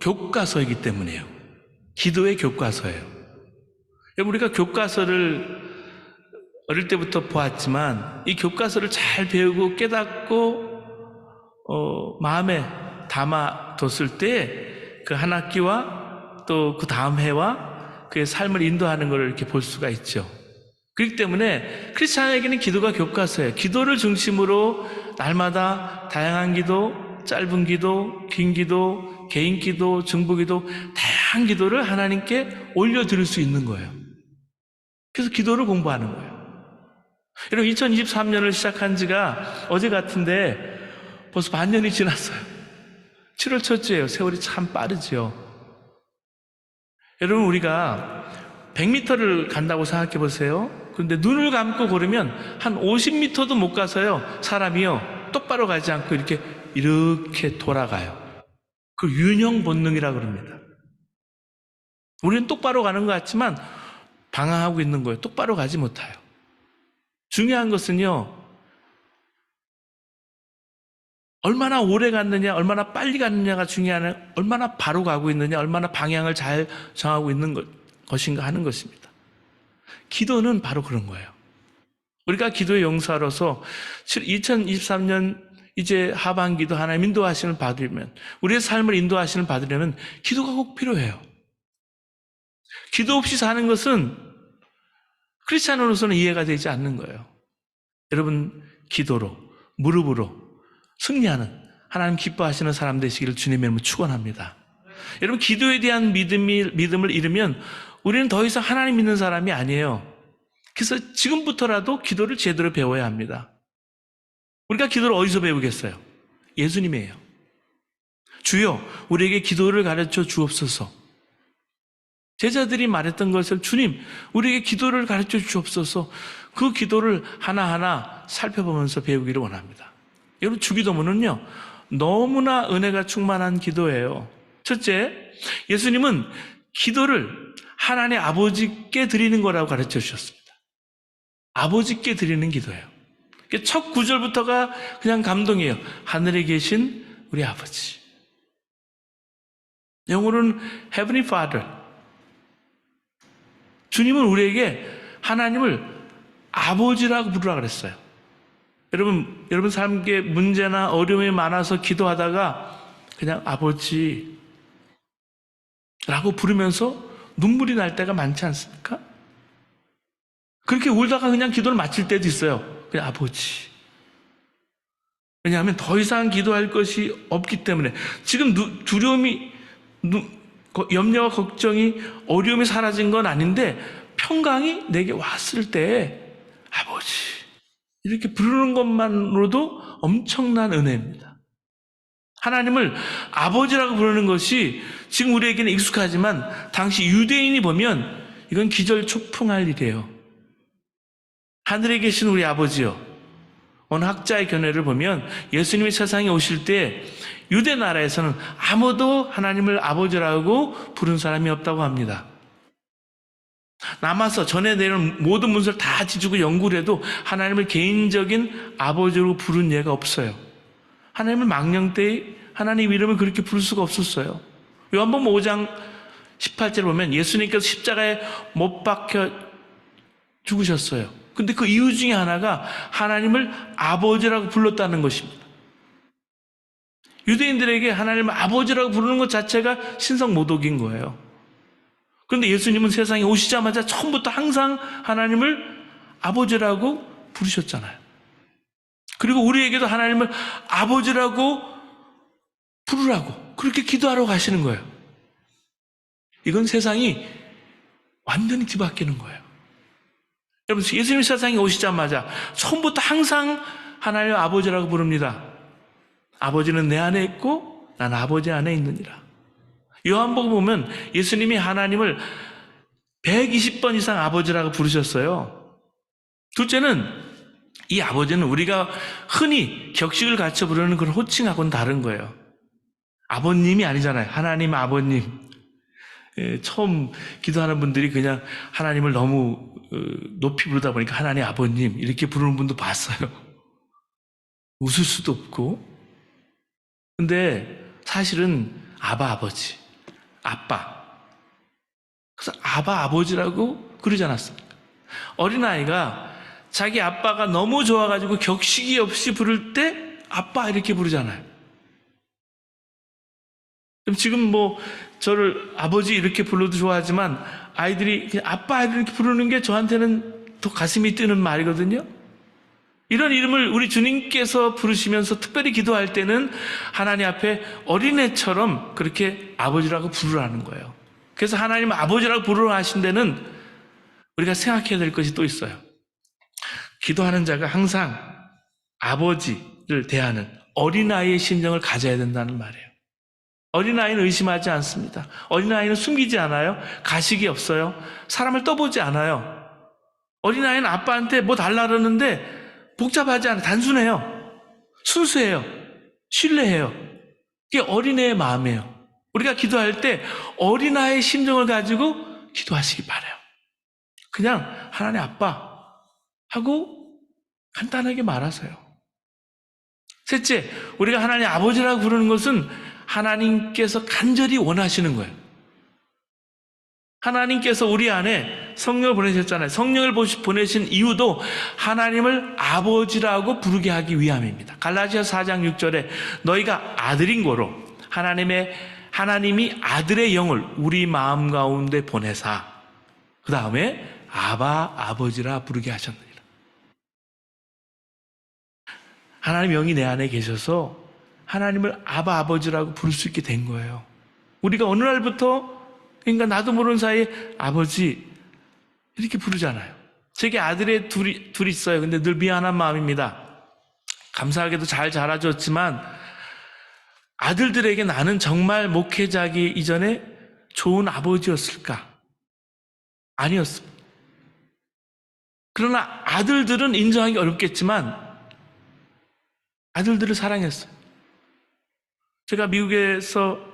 교과서이기 때문이에요. 기도의 교과서예요. 우리가 교과서를 어릴 때부터 보았지만 이 교과서를 잘 배우고 깨닫고 마음에 담아뒀을 때 그 한 학기와 또 그 다음 해와 그의 삶을 인도하는 것을 이렇게 볼 수가 있죠. 그렇기 때문에 크리스찬에게는 기도가 교과서예요. 기도를 중심으로 날마다 다양한 기도, 짧은 기도, 긴 기도, 개인 기도, 중보 기도, 다양한 기도를 하나님께 올려드릴 수 있는 거예요. 그래서 기도를 공부하는 거예요. 여러분, 2023년을 시작한 지가 어제 같은데 벌써 반년이 지났어요. 7월 첫째예요. 세월이 참 빠르죠. 여러분, 우리가 100m를 간다고 생각해 보세요. 그런데 눈을 감고 걸으면 한 50m도 못 가서요, 사람이요 똑바로 가지 않고 이렇게 돌아가요. 그 윤형 본능이라고 그럽니다. 우리는 똑바로 가는 것 같지만 방황하고 있는 거예요. 똑바로 가지 못해요. 중요한 것은요, 얼마나 오래 갔느냐, 얼마나 빨리 갔느냐가 중요한, 얼마나 바로 가고 있느냐, 얼마나 방향을 잘 정하고 있는 것인가 하는 것입니다. 기도는 바로 그런 거예요. 우리가 기도의 용사로서 2023년 이제 하반기도 하나님 인도하심을 받으려면, 우리의 삶을 인도하심을 받으려면 기도가 꼭 필요해요. 기도 없이 사는 것은 크리스찬으로서는 이해가 되지 않는 거예요. 여러분, 기도로, 무릎으로 승리하는, 하나님 기뻐하시는 사람 되시기를 주님의 이름으로 축원합니다. 여러분, 기도에 대한 믿음을 잃으면 우리는 더 이상 하나님 믿는 사람이 아니에요. 그래서 지금부터라도 기도를 제대로 배워야 합니다. 우리가 기도를 어디서 배우겠어요? 예수님이에요. 주여, 우리에게 기도를 가르쳐 주옵소서. 제자들이 말했던 것을, 주님, 우리에게 기도를 가르쳐 주옵소서. 그 기도를 하나하나 살펴보면서 배우기를 원합니다. 여러분, 주기도문은요, 너무나 은혜가 충만한 기도예요. 첫째, 예수님은 기도를 하나님 아버지께 드리는 거라고 가르쳐 주셨습니다. 아버지께 드리는 기도예요. 첫 구절부터가 그냥 감동이에요. 하늘에 계신 우리 아버지. 영어로는 Heavenly Father. 주님은 우리에게 하나님을 아버지라고 부르라 그랬어요. 여러분 삶에 문제나 어려움이 많아서 기도하다가 그냥 아버지라고 부르면서 눈물이 날 때가 많지 않습니까? 그렇게 울다가 그냥 기도를 마칠 때도 있어요. 그냥 아버지. 왜냐하면 더 이상 기도할 것이 없기 때문에. 지금 두려움이, 염려와 걱정이, 어려움이 사라진 건 아닌데 평강이 내게 왔을 때 아버지 이렇게 부르는 것만으로도 엄청난 은혜입니다. 하나님을 아버지라고 부르는 것이 지금 우리에게는 익숙하지만 당시 유대인이 보면 이건 기절초풍할 일이에요. 하늘에 계신 우리 아버지요. 어느 학자의 견해를 보면 예수님이 세상에 오실 때 유대 나라에서는 아무도 하나님을 아버지라고 부른 사람이 없다고 합니다. 남아서 전해 내려온 모든 문서를 다 뒤지고 연구를 해도 하나님을 개인적인 아버지로 부른 예가 없어요. 하나님을 망령 때 하나님 이름을 그렇게 부를 수가 없었어요. 요한복음 5장 18절을 보면 예수님께서 십자가에 못 박혀 죽으셨어요. 근데 그 이유 중에 하나가 하나님을 아버지라고 불렀다는 것입니다. 유대인들에게 하나님을 아버지라고 부르는 것 자체가 신성모독인 거예요. 그런데 예수님은 세상에 오시자마자 처음부터 항상 하나님을 아버지라고 부르셨잖아요. 그리고 우리에게도 하나님을 아버지라고 부르라고 그렇게 기도하러 가시는 거예요. 이건 세상이 완전히 뒤바뀌는 거예요. 여러분, 예수님 세상에 오시자마자 처음부터 항상 하나님을 아버지라고 부릅니다. 아버지는 내 안에 있고 난 아버지 안에 있느니라. 요한복음 보면 예수님이 하나님을 120번 이상 아버지라고 부르셨어요. 둘째는 이 아버지는 우리가 흔히 격식을 갖춰 부르는 그런 호칭하고는 다른 거예요. 아버님이 아니잖아요. 하나님 아버님. 처음 기도하는 분들이 그냥 하나님을 너무 높이 부르다 보니까 하나님 아버님 이렇게 부르는 분도 봤어요. 웃을 수도 없고. 근데 사실은 아바 아버지, 아빠. 그래서 아바 아버지라고 그러지 않았습니까? 어린아이가 자기 아빠가 너무 좋아가지고 격식이 없이 부를 때 아빠 이렇게 부르잖아요. 그럼 지금 뭐 저를 아버지 이렇게 불러도 좋아하지만 아이들이 그냥 아빠 이렇게 부르는 게 저한테는 더 가슴이 뛰는 말이거든요. 이런 이름을 우리 주님께서 부르시면서 특별히 기도할 때는 하나님 앞에 어린애처럼 그렇게 아버지라고 부르라는 거예요. 그래서 하나님 아버지라고 부르라 하신 데는 우리가 생각해야 될 것이 또 있어요. 기도하는 자가 항상 아버지를 대하는 어린아이의 심정을 가져야 된다는 말이에요. 어린아이는 의심하지 않습니다. 어린아이는 숨기지 않아요. 가식이 없어요. 사람을 떠보지 않아요. 어린아이는 아빠한테 뭐 달라 그러는데 복잡하지 않아요. 단순해요. 순수해요. 신뢰해요. 이게 어린애의 마음이에요. 우리가 기도할 때 어린아이의 심정을 가지고 기도하시기 바라요. 그냥 하나님 아빠 하고 간단하게 말하세요. 셋째, 우리가 하나님 아버지라고 부르는 것은 하나님께서 간절히 원하시는 거예요. 하나님께서 우리 안에 성령을 보내셨잖아요. 성령을 보내신 이유도 하나님을 아버지라고 부르게 하기 위함입니다. 갈라디아서 4장 6절에 너희가 아들인 고로 하나님이 아들의 영을 우리 마음 가운데 보내사 그 다음에 아바 아버지라 부르게 하셨느니라. 하나님 영이 내 안에 계셔서 하나님을 아바 아버지라고 부를 수 있게 된 거예요. 우리가 어느 날부터 그러니까 나도 모르는 사이에 아버지 이렇게 부르잖아요. 제게 아들이 둘이 있어요. 근데 늘 미안한 마음입니다. 감사하게도 잘 자라줬지만 아들들에게 나는 정말 목회자기 이전에 좋은 아버지였을까? 아니었습니다. 그러나 아들들은 인정하기 어렵겠지만 아들들을 사랑했어요. 제가 미국에서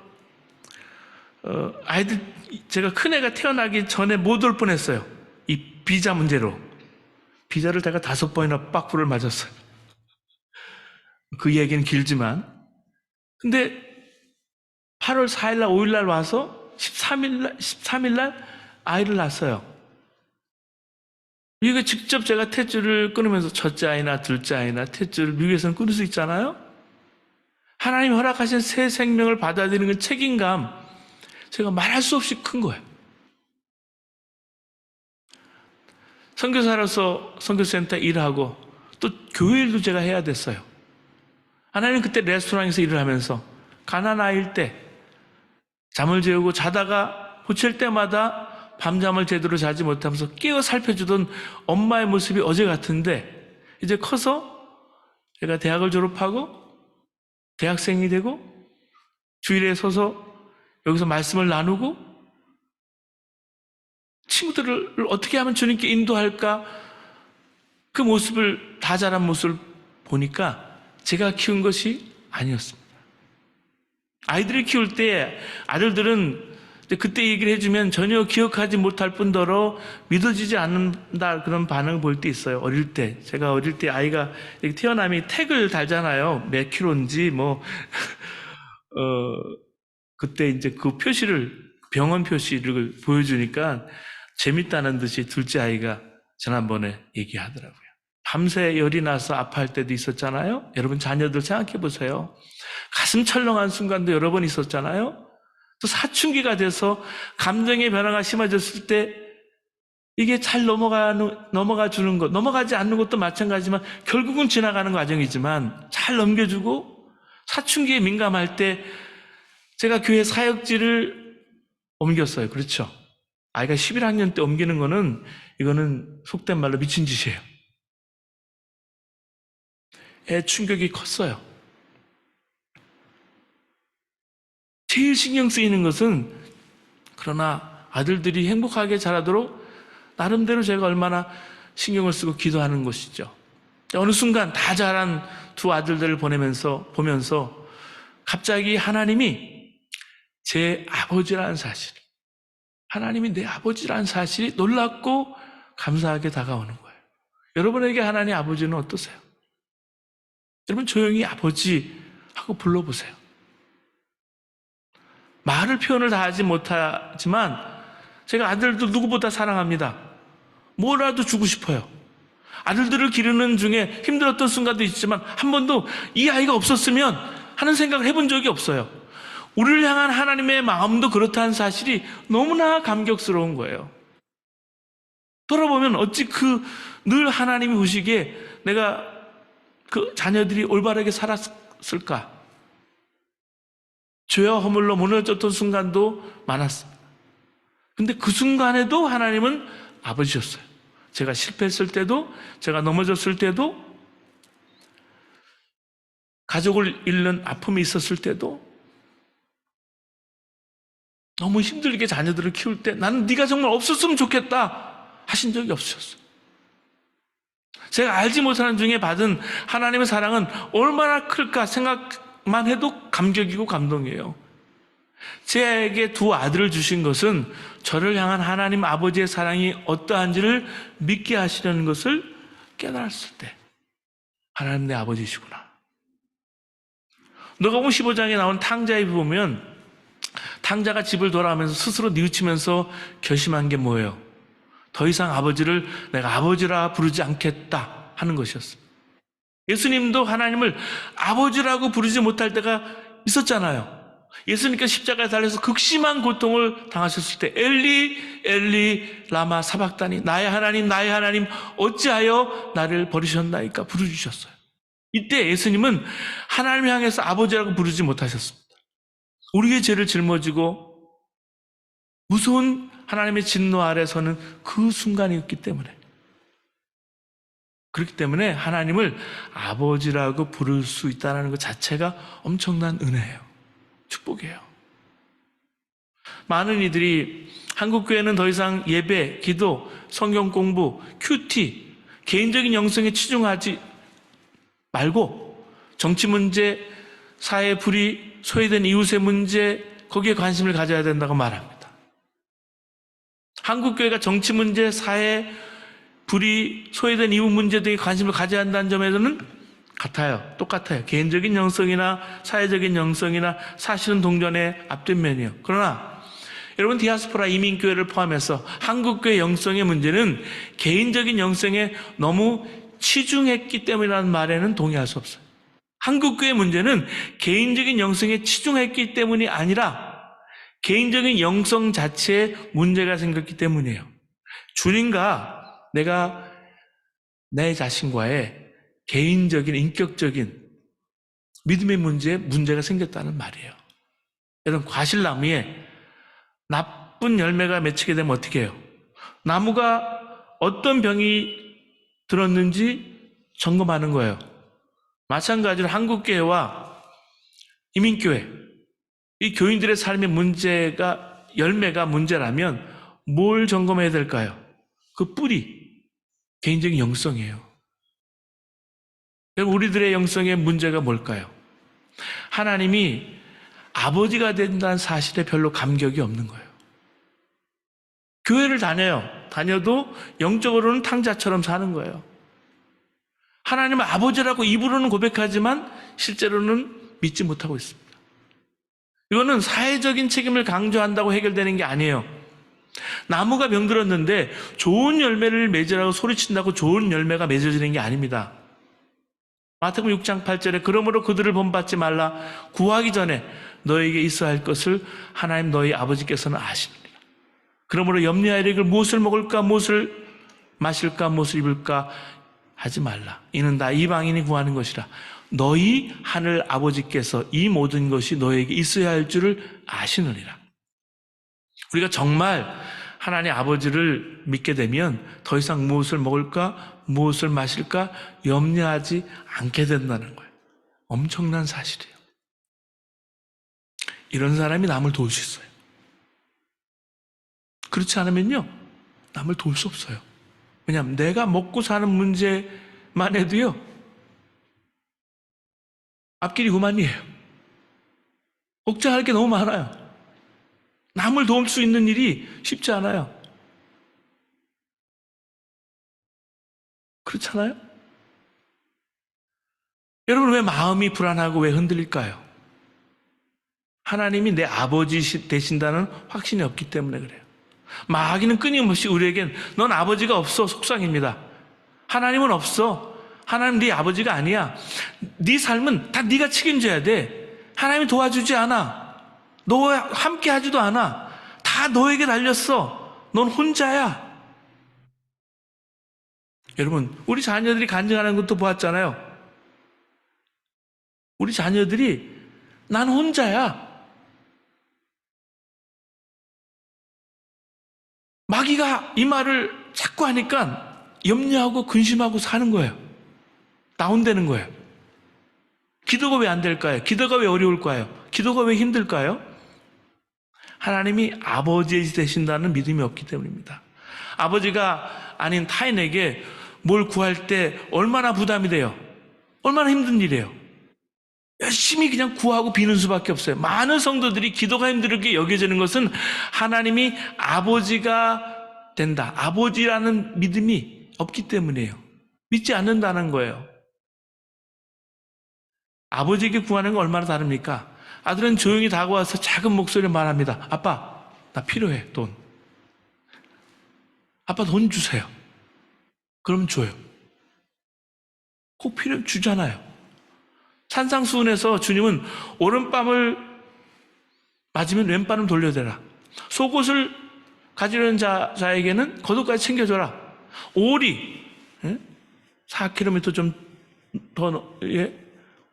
제가 큰애가 태어나기 전에 못 올 뻔했어요. 이 비자 문제로. 비자를 제가 5번이나 빡불을 맞았어요. 그 얘기는 길지만. 근데 8월 4일날 5일날 와서 13일날 아이를 낳았어요. 미국에 직접 제가 탯줄을 끊으면서 첫째 아이나 둘째 아이나 탯줄을 미국에서는 끊을 수 있잖아요. 하나님 허락하신 새 생명을 받아들이는 책임감, 제가 말할 수 없이 큰 거예요. 선교사로서 선교센터 일하고 또 교회 일도 제가 해야 됐어요. 하나님 그때 레스토랑에서 일을 하면서 가난 아이일 때 잠을 재우고 자다가 호칠 때마다 밤잠을 제대로 자지 못하면서 깨어 살펴주던 엄마의 모습이 어제 같은데 이제 커서 제가 대학을 졸업하고 대학생이 되고 주일에 서서 여기서 말씀을 나누고 친구들을 어떻게 하면 주님께 인도할까 그 모습을 다 자란 모습을 보니까 제가 키운 것이 아니었습니다. 아이들을 키울 때 아들들은 그때 얘기를 해주면 전혀 기억하지 못할 뿐더러 믿어지지 않는다 그런 반응을 볼 때 있어요. 어릴 때 제가 어릴 때 아이가 이렇게 태어나면 택을 달잖아요. 몇 킬로인지 그때 이제 그 표시를 병원 표시를 보여주니까 재밌다는 듯이 둘째 아이가 지난번에 얘기하더라고요. 밤새 열이 나서 아파할 때도 있었잖아요. 여러분 자녀들 생각해 보세요. 가슴 철렁한 순간도 여러 번 있었잖아요. 또 사춘기가 돼서 감정의 변화가 심해졌을 때 이게 잘 넘어가 주는 것, 넘어가지 않는 것도 마찬가지지만 결국은 지나가는 과정이지만 잘 넘겨주고 사춘기에 민감할 때 제가 교회 사역지를 옮겼어요. 그렇죠? 아이가 11학년 때 옮기는 거는 이거는 속된 말로 미친 짓이에요. 애 충격이 컸어요. 제일 신경 쓰이는 것은 그러나 아들들이 행복하게 자라도록 나름대로 제가 얼마나 신경을 쓰고 기도하는 것이죠. 어느 순간 다 자란 두 아들들을 보면서 갑자기 하나님이 제 아버지라는 사실, 하나님이 내 아버지라는 사실이 놀랍고 감사하게 다가오는 거예요. 여러분에게 하나님 아버지는 어떠세요? 여러분 조용히 아버지 하고 불러보세요. 말을 표현을 다 하지 못하지만 제가 아들들 누구보다 사랑합니다. 뭐라도 주고 싶어요. 아들들을 기르는 중에 힘들었던 순간도 있지만 한 번도 이 아이가 없었으면 하는 생각을 해본 적이 없어요. 우리를 향한 하나님의 마음도 그렇다는 사실이 너무나 감격스러운 거예요. 돌아보면 어찌 늘 하나님이 보시기에 내가 그 자녀들이 올바르게 살았을까? 죄와 허물로 무너졌던 순간도 많았습니다. 근데 그 순간에도 하나님은 아버지였어요. 제가 실패했을 때도, 제가 넘어졌을 때도, 가족을 잃는 아픔이 있었을 때도, 너무 힘들게 자녀들을 키울 때 나는 네가 정말 없었으면 좋겠다 하신 적이 없으셨어요. 제가 알지 못하는 중에 받은 하나님의 사랑은 얼마나 클까 생각만 해도 감격이고 감동이에요. 제게 두 아들을 주신 것은 저를 향한 하나님 아버지의 사랑이 어떠한지를 믿게 하시려는 것을 깨달았을 때 하나님 내 아버지시구나. 누가복음 15장에 나온 탕자에 보면 탕자가 집을 돌아가면서 스스로 뉘우치면서 결심한 게 뭐예요? 더 이상 아버지를 내가 아버지라 부르지 않겠다 하는 것이었습니다. 예수님도 하나님을 아버지라고 부르지 못할 때가 있었잖아요. 예수님께서 십자가에 달려서 극심한 고통을 당하셨을 때 엘리 엘리 라마 사박다니 나의 하나님 어찌하여 나를 버리셨나이까 부르주셨어요. 이때 예수님은 하나님을 향해서 아버지라고 부르지 못하셨습니다. 우리의 죄를 짊어지고 무서운 하나님의 진노 아래서는 그 순간이었기 때문에, 그렇기 때문에 하나님을 아버지라고 부를 수 있다는 것 자체가 엄청난 은혜예요. 축복이에요. 많은 이들이 한국교회는 더 이상 예배, 기도, 성경 공부, 큐티, 개인적인 영성에 치중하지 말고 정치 문제, 사회 불의, 소외된 이웃의 문제, 거기에 관심을 가져야 된다고 말합니다. 한국교회가 정치 문제, 사회 불의, 소외된 이웃 문제 등에 관심을 가져야 한다는 점에서는 똑같아요. 개인적인 영성이나 사회적인 영성이나 사실은 동전의 앞뒷 면이에요. 그러나 여러분, 디아스포라 이민교회를 포함해서 한국교회 영성의 문제는 개인적인 영성에 너무 치중했기 때문이라는 말에는 동의할 수 없어요. 한국교회 문제는 개인적인 영성에 치중했기 때문이 아니라 개인적인 영성 자체에 문제가 생겼기 때문이에요. 주님과 내가 내 자신과의 개인적인 인격적인 믿음의 문제가 생겼다는 말이에요. 여러분, 과실나무에 나쁜 열매가 맺히게 되면 어떻게 해요? 나무가 어떤 병이 들었는지 점검하는 거예요. 마찬가지로 한국교회와 이민교회, 이 교인들의 삶의 열매가 문제라면 뭘 점검해야 될까요? 그 뿌리, 개인적인 영성이에요. 우리들의 영성의 문제가 뭘까요? 하나님이 아버지가 된다는 사실에 별로 감격이 없는 거예요. 교회를 다녀도 영적으로는 탕자처럼 사는 거예요. 하나님을 아버지라고 입으로는 고백하지만 실제로는 믿지 못하고 있습니다. 이거는 사회적인 책임을 강조한다고 해결되는 게 아니에요. 나무가 병들었는데 좋은 열매를 맺으라고 소리친다고 좋은 열매가 맺어지는 게 아닙니다. 마태복음 6장 8절에 그러므로 그들을 본받지 말라. 구하기 전에 너에게 있어야 할 것을 하나님 너희 아버지께서는 아시느니라. 그러므로 염려하이르기를 무엇을 먹을까, 무엇을 마실까, 무엇을 입을까 하지 말라. 이는 다 이방인이 구하는 것이라. 너희 하늘 아버지께서 이 모든 것이 너에게 있어야 할 줄을 아시느니라. 우리가 정말 하나님 아버지를 믿게 되면 더 이상 무엇을 먹을까, 무엇을 마실까 염려하지 않게 된다는 거예요. 엄청난 사실이에요. 이런 사람이 남을 도울 수 있어요. 그렇지 않으면요, 남을 도울 수 없어요. 왜냐하면 내가 먹고 사는 문제만 해도요, 앞길이 그만이에요. 걱정할 게 너무 많아요. 남을 도울 수 있는 일이 쉽지 않아요. 그렇잖아요? 여러분, 왜 마음이 불안하고 왜 흔들릴까요? 하나님이 내 아버지 되신다는 확신이 없기 때문에 그래요. 마귀는 끊임없이 우리에겐 넌 아버지가 없어 속상입니다. 하나님은 없어. 하나님 네 아버지가 아니야. 네 삶은 다 네가 책임져야 돼. 하나님이 도와주지 않아. 너와 함께 하지도 않아. 다 너에게 달렸어. 넌 혼자야. 여러분, 우리 자녀들이 간증하는 것도 보았잖아요. 우리 자녀들이 난 혼자야. 마귀가 이 말을 자꾸 하니까 염려하고 근심하고 사는 거예요. 다운되는 거예요. 기도가 왜 안 될까요? 기도가 왜 어려울까요? 기도가 왜 힘들까요? 하나님이 아버지 되신다는 믿음이 없기 때문입니다. 아버지가 아닌 타인에게 뭘 구할 때 얼마나 부담이 돼요? 얼마나 힘든 일이에요? 열심히 그냥 구하고 비는 수밖에 없어요. 많은 성도들이 기도가 힘들게 여겨지는 것은 하나님이 아버지가 된다. 아버지라는 믿음이 없기 때문이에요. 믿지 않는다는 거예요. 아버지에게 구하는 건 얼마나 다릅니까? 아들은 조용히 다가와서 작은 목소리로 말합니다. 아빠, 나 필요해, 돈. 아빠 돈 주세요. 그럼 줘요. 꼭 필요해 주잖아요. 산상수훈에서 주님은 오른뺨을 맞으면 왼뺨을 돌려대라. 속옷을 가지려는 자에게는 겉옷까지 챙겨줘라. 오리 4km 좀 더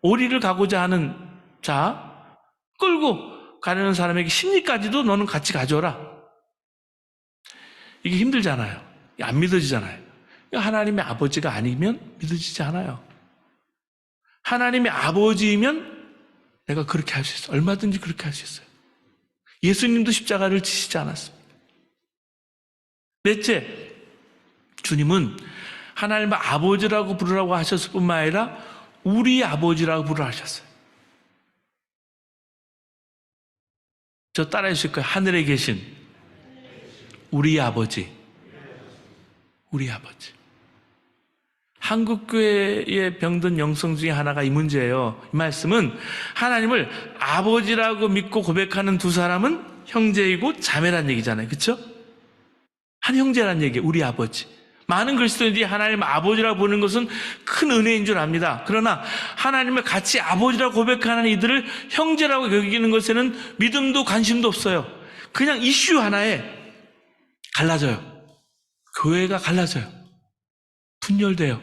오리를 가고자 하는 자 끌고 가려는 사람에게 심리까지도 너는 같이 가져라. 이게 힘들잖아요. 안 믿어지잖아요. 하나님의 아버지가 아니면 믿어지지 않아요. 하나님의 아버지이면 내가 그렇게 할 수 있어요. 얼마든지 그렇게 할 수 있어요. 예수님도 십자가를 지시지 않았습니다. 넷째, 주님은 하나님의 아버지라고 부르라고 하셨을 뿐만 아니라 우리 아버지라고 부르라 하셨어요. 저 따라해 주실 거예요. 하늘에 계신 우리 아버지. 우리 아버지. 한국교회의 병든 영성 중에 하나가 이 문제예요. 이 말씀은 하나님을 아버지라고 믿고 고백하는 두 사람은 형제이고 자매란 얘기잖아요. 그렇죠? 한 형제란 얘기예요. 우리 아버지. 많은 그리스도인들이 하나님 아버지라고 보는 것은 큰 은혜인 줄 압니다. 그러나 하나님을 같이 아버지라고 고백하는 이들을 형제라고 여기는 것에는 믿음도 관심도 없어요. 그냥 이슈 하나에 갈라져요. 교회가 갈라져요. 분열돼요.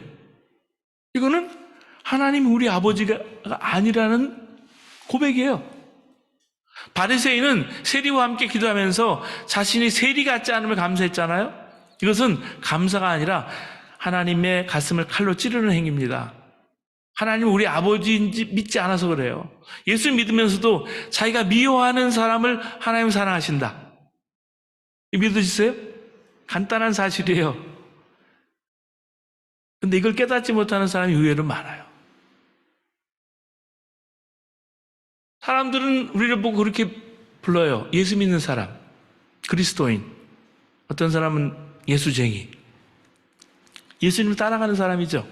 이거는 하나님이 우리 아버지가 아니라는 고백이에요. 바리새인은 세리와 함께 기도하면서 자신이 세리 같지 않음을 감사했잖아요. 이것은 감사가 아니라 하나님의 가슴을 칼로 찌르는 행위입니다. 하나님은 우리 아버지인지 믿지 않아서 그래요. 예수 믿으면서도 자기가 미워하는 사람을 하나님 사랑하신다. 믿으시세요? 간단한 사실이에요. 근데 이걸 깨닫지 못하는 사람이 의외로 많아요. 사람들은 우리를 보고 그렇게 불러요. 예수 믿는 사람, 그리스도인. 어떤 사람은 예수쟁이. 예수님을 따라가는 사람이죠.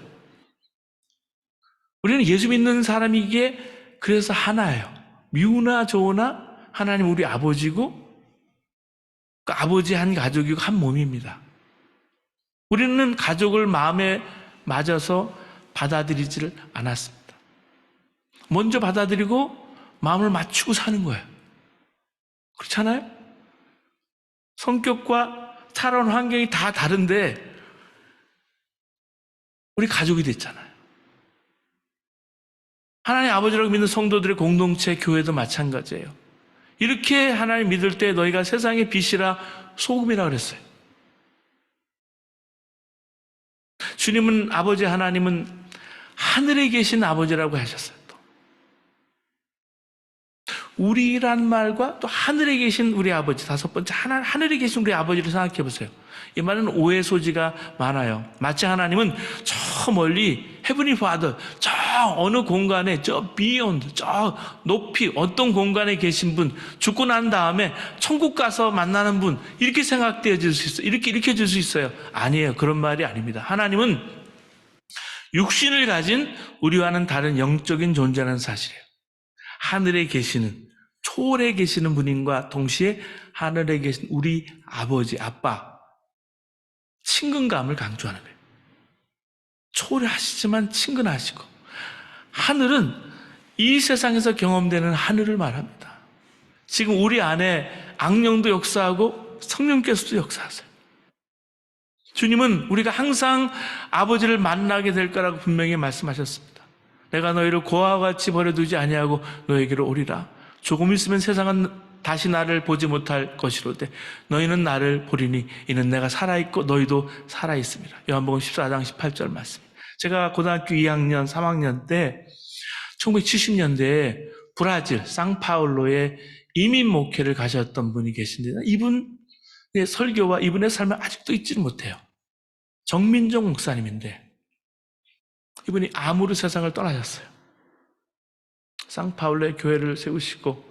우리는 예수 믿는 사람이기에 그래서 하나예요. 미우나 조우나 하나님 우리 아버지고 그 아버지 한 가족이고 한 몸입니다. 우리는 가족을 마음에 맞아서 받아들이지를 않았습니다. 먼저 받아들이고 마음을 맞추고 사는 거예요. 그렇잖아요? 성격과 살아온 환경이 다 다른데 우리 가족이 됐잖아요. 하나님 아버지라고 믿는 성도들의 공동체, 교회도 마찬가지예요. 이렇게 하나님 믿을 때 너희가 세상의 빛이라 소금이라 그랬어요. 주님은 아버지 하나님은 하늘에 계신 아버지라고 하셨어요. 또. 우리란 말과 또 하늘에 계신 우리 아버지, 다섯 번째 하늘에 계신 우리 아버지를 생각해 보세요. 이 말은 오해 소지가 많아요. 마치 하나님은 저 멀리 Heavenly Father, 저 어느 공간에 저 beyond, 저 높이 어떤 공간에 계신 분, 죽고 난 다음에 천국 가서 만나는 분, 이렇게 생각되어질 수 있어요. 이렇게 일으켜질 수 있어요. 아니에요. 그런 말이 아닙니다. 하나님은 육신을 가진 우리와는 다른 영적인 존재라는 사실이에요. 하늘에 계시는 초월해 계시는 분인과 동시에 하늘에 계신 우리 아버지, 아빠, 친근감을 강조하는 거예요. 초월하시지만 친근하시고, 하늘은 이 세상에서 경험되는 하늘을 말합니다. 지금 우리 안에 악령도 역사하고 성령께서도 역사하세요. 주님은 우리가 항상 아버지를 만나게 될 거라고 분명히 말씀하셨습니다. 내가 너희를 고아와 같이 버려두지 아니하고 너에게로 오리라. 조금 있으면 세상은 다시 나를 보지 못할 것이로되 너희는 나를 보리니 이는 내가 살아있고 너희도 살아있습니다. 요한복음 14장 18절 말씀입니다. 제가 고등학교 2학년, 3학년 때 1970년대에 브라질 상파울로에 이민 목회를 가셨던 분이 계신데 이분의 설교와 이분의 삶을 아직도 잊지를 못해요. 정민정 목사님인데 이분이 암으로 세상을 떠나셨어요. 상파울로에 교회를 세우시고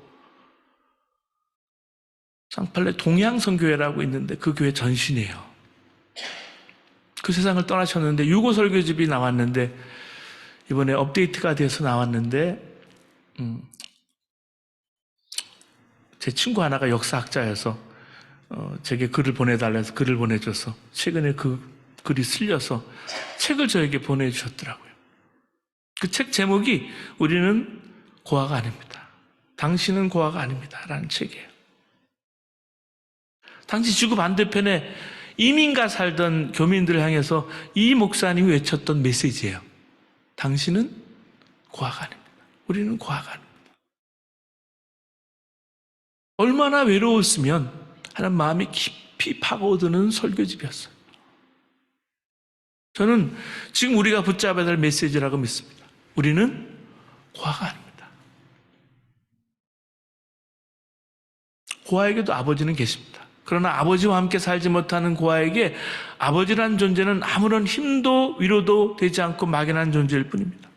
상파울로에 동양선교회라고 있는데 그 교회 전신이에요. 그 세상을 떠나셨는데 유고 설교집이 나왔는데 이번에 업데이트가 돼서 나왔는데 제 친구 하나가 역사학자여서 제게 글을 보내달라 해서 글을 보내줘서 최근에 그 글이 쓸려서 책을 저에게 보내주셨더라고요. 그 책 제목이 우리는 고아가 아닙니다. 당신은 고아가 아닙니다. 라는 책이에요. 당시 지구 반대편에 이민가 살던 교민들을 향해서 이 목사님이 외쳤던 메시지예요. 당신은 고아가 아닙니다. 우리는 고아가 아닙니다. 얼마나 외로웠으면 하는 마음이 깊이 파고드는 설교집이었어요. 저는 지금 우리가 붙잡아야 될 메시지라고 믿습니다. 우리는 고아가 아닙니다. 고아에게도 아버지는 계십니다. 그러나 아버지와 함께 살지 못하는 고아에게 아버지란 존재는 아무런 힘도 위로도 되지 않고 막연한 존재일 뿐입니다.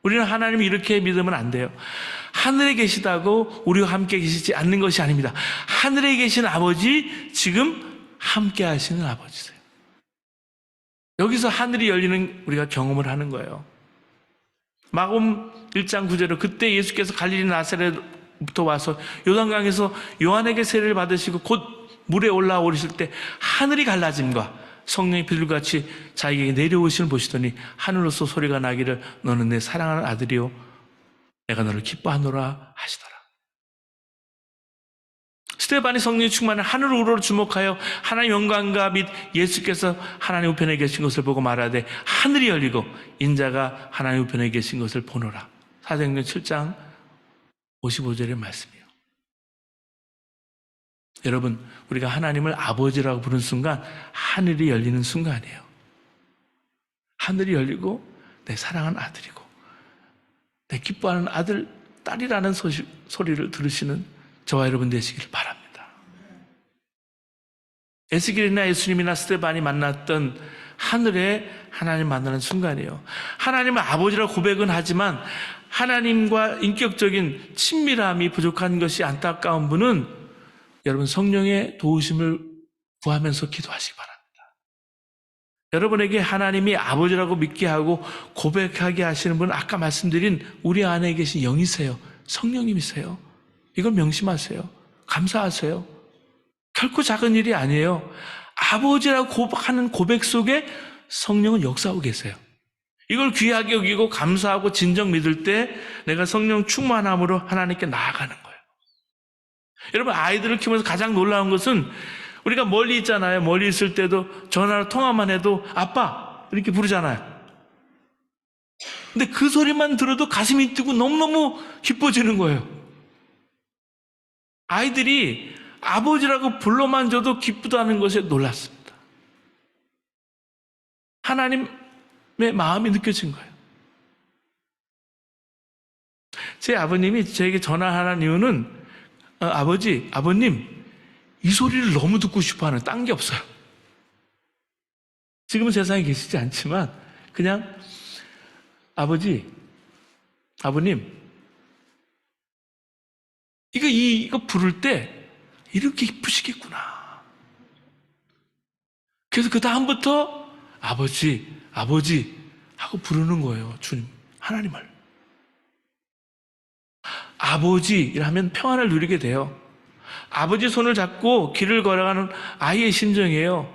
우리는 하나님을 이렇게 믿으면 안 돼요. 하늘에 계시다고 우리와 함께 계시지 않는 것이 아닙니다. 하늘에 계신 아버지, 지금 함께 하시는 아버지세요. 여기서 하늘이 열리는 우리가 경험을 하는 거예요. 마가복음 1장 9절에 그때 예수께서 갈릴리 나사렛부터 와서 요단강에서 요한에게 세례를 받으시고 곧 물에 올라오실 때 하늘이 갈라짐과 성령이 비둘기같이 자기에게 내려오시는 보시더니 하늘로서 소리가 나기를 너는 내 사랑하는 아들이요 내가 너를 기뻐하노라 하시더라. 스데반이 성령이 충만한 하늘 우러러 주목하여 하나님 영광과 및 예수께서 하나님 우편에 계신 것을 보고 말하되 하늘이 열리고 인자가 하나님 우편에 계신 것을 보노라. 사도행전 7장 55절의 말씀이에요. 여러분, 우리가 하나님을 아버지라고 부르는 순간 하늘이 열리는 순간이에요. 하늘이 열리고 내 사랑하는 아들이고 내 기뻐하는 아들, 딸이라는 소리를 들으시는 저와 여러분 되시길 바랍니다. 에스겔이나 예수님이나 스데반이 만났던 하늘에 하나님 만나는 순간이에요. 하나님을 아버지라고 고백은 하지만 하나님과 인격적인 친밀함이 부족한 것이 안타까운 분은 여러분 성령의 도우심을 구하면서 기도하시기 바랍니다. 여러분에게 하나님이 아버지라고 믿게 하고 고백하게 하시는 분은 아까 말씀드린 우리 안에 계신 영이세요. 성령님이세요. 이걸 명심하세요. 감사하세요. 결코 작은 일이 아니에요. 아버지라고 하는 고백 속에 성령은 역사하고 계세요. 이걸 귀하게 여기고 감사하고 진정 믿을 때 내가 성령 충만함으로 하나님께 나아가는 거예요. 여러분, 아이들을 키우면서 가장 놀라운 것은 우리가 멀리 있잖아요. 멀리 있을 때도 전화로 통화만 해도 아빠 이렇게 부르잖아요. 근데 그 소리만 들어도 가슴이 뛰고 너무너무 기뻐지는 거예요. 아이들이 아버지라고 불러만 줘도 기쁘다는 것에 놀랐습니다. 하나님의 마음이 느껴진 거예요. 제 아버님이 저에게 전화하는 이유는 아버님 이 소리를 너무 듣고 싶어하는 딴 게 없어요. 지금은 세상에 계시지 않지만 그냥 아버님 이거 부를 때 이렇게 기쁘시겠구나. 그래서 그 다음부터 아버지 하고 부르는 거예요. 주님, 하나님을. 아버지를 하면 평안을 누리게 돼요. 아버지 손을 잡고 길을 걸어가는 아이의 심정이에요.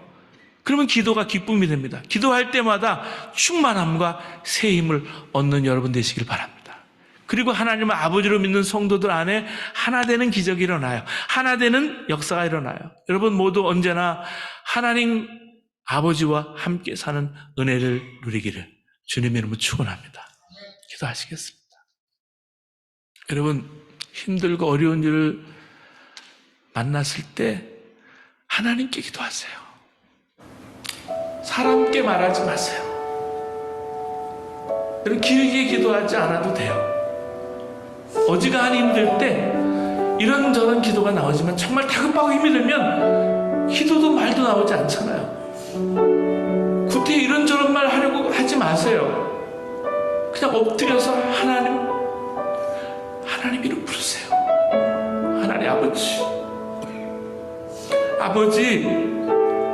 그러면 기도가 기쁨이 됩니다. 기도할 때마다 충만함과 새 힘을 얻는 여러분 되시길 바랍니다. 그리고 하나님을 아버지로 믿는 성도들 안에 하나 되는 기적이 일어나요. 하나 되는 역사가 일어나요. 여러분 모두 언제나 하나님 아버지와 함께 사는 은혜를 누리기를 주님의 이름으로 축원합니다. 기도하시겠습니다. 여러분 힘들고 어려운 일을 만났을 때 하나님께 기도하세요. 사람께 말하지 마세요. 여러분 길게 기도하지 않아도 돼요. 어지간한 힘들 때 이런저런 기도가 나오지만 정말 다급하고 힘이 들면 기도도 말도 나오지 않잖아요. 그때 이런저런 말 하려고 하지 마세요. 그냥 엎드려서 하나님 이름 부르세요. 하나님 아버지,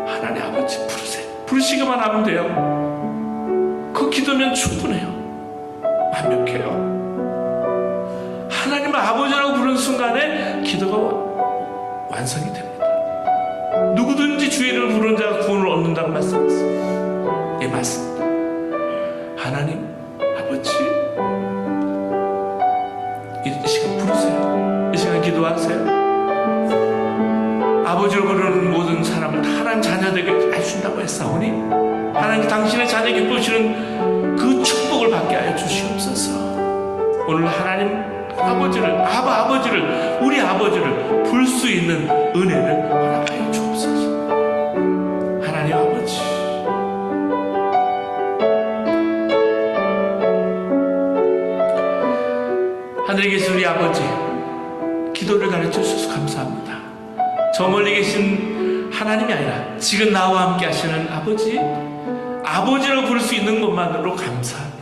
하나님 아버지 부르세요. 부르시기만 하면 돼요. 그 기도면 충분해요. 완벽해요. 하나님을 아버지라고 부르는 순간에 기도가 완성이 됩니다. 누구든지 주의 이름을 부르는 자가 구원을 얻는다고 말씀하셨습니다. 예, 맞습니다. 하나님 아버지, 이 시간 부르세요. 이 시간 기도하세요. 아버지로 부르는 모든 사람을 다 하나님 자녀되게 해준다고 했사오니 하나님 당신의 자녀 기쁘시는 그 축복을 받게 하여 주시옵소서. 오늘 하나님 아버지를, 아버지를, 우리 아버지를 볼 수 있는 은혜를 허락하여 주옵소서. 하나님 아버지, 하늘에 계신 우리 아버지, 기도를 가르쳐 주셔서 감사합니다. 저 멀리 계신 하나님이 아니라 지금 나와 함께 하시는 아버지, 아버지라고 부를 수 있는 것만으로 감사합니다.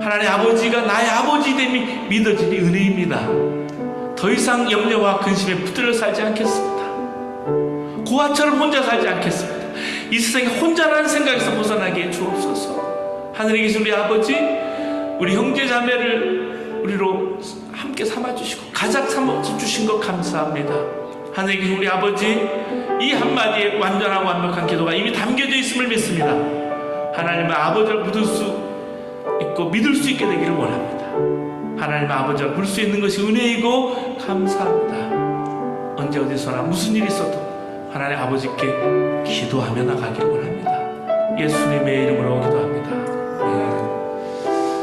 하나님 아버지가 나의 아버지됨이 믿어지니 은혜입니다. 더 이상 염려와 근심에 붙들려 살지 않겠습니다. 고아처럼 혼자 살지 않겠습니다. 이 세상에 혼자라는 생각에서 벗어나게 해 주옵소서. 하늘에 계신 우리 아버지, 우리 형제 자매를 우리로 함께 삼아주시고 가작 삼아주신 것 감사합니다. 하늘에 계신 우리 아버지, 이 한마디에 완전하고 완벽한 기도가 이미 담겨져 있음을 믿습니다. 하나님의 아버지를 믿을 수 있고 믿을 수 있게 되기를 원합니다. 하나님의 아버지를 부를 수 있는 것이 은혜이고 감사합니다. 언제 어디서나 무슨 일이 있어도 하나님 아버지께 기도하며 나가기를 원합니다. 예수님의 이름으로 기도합니다.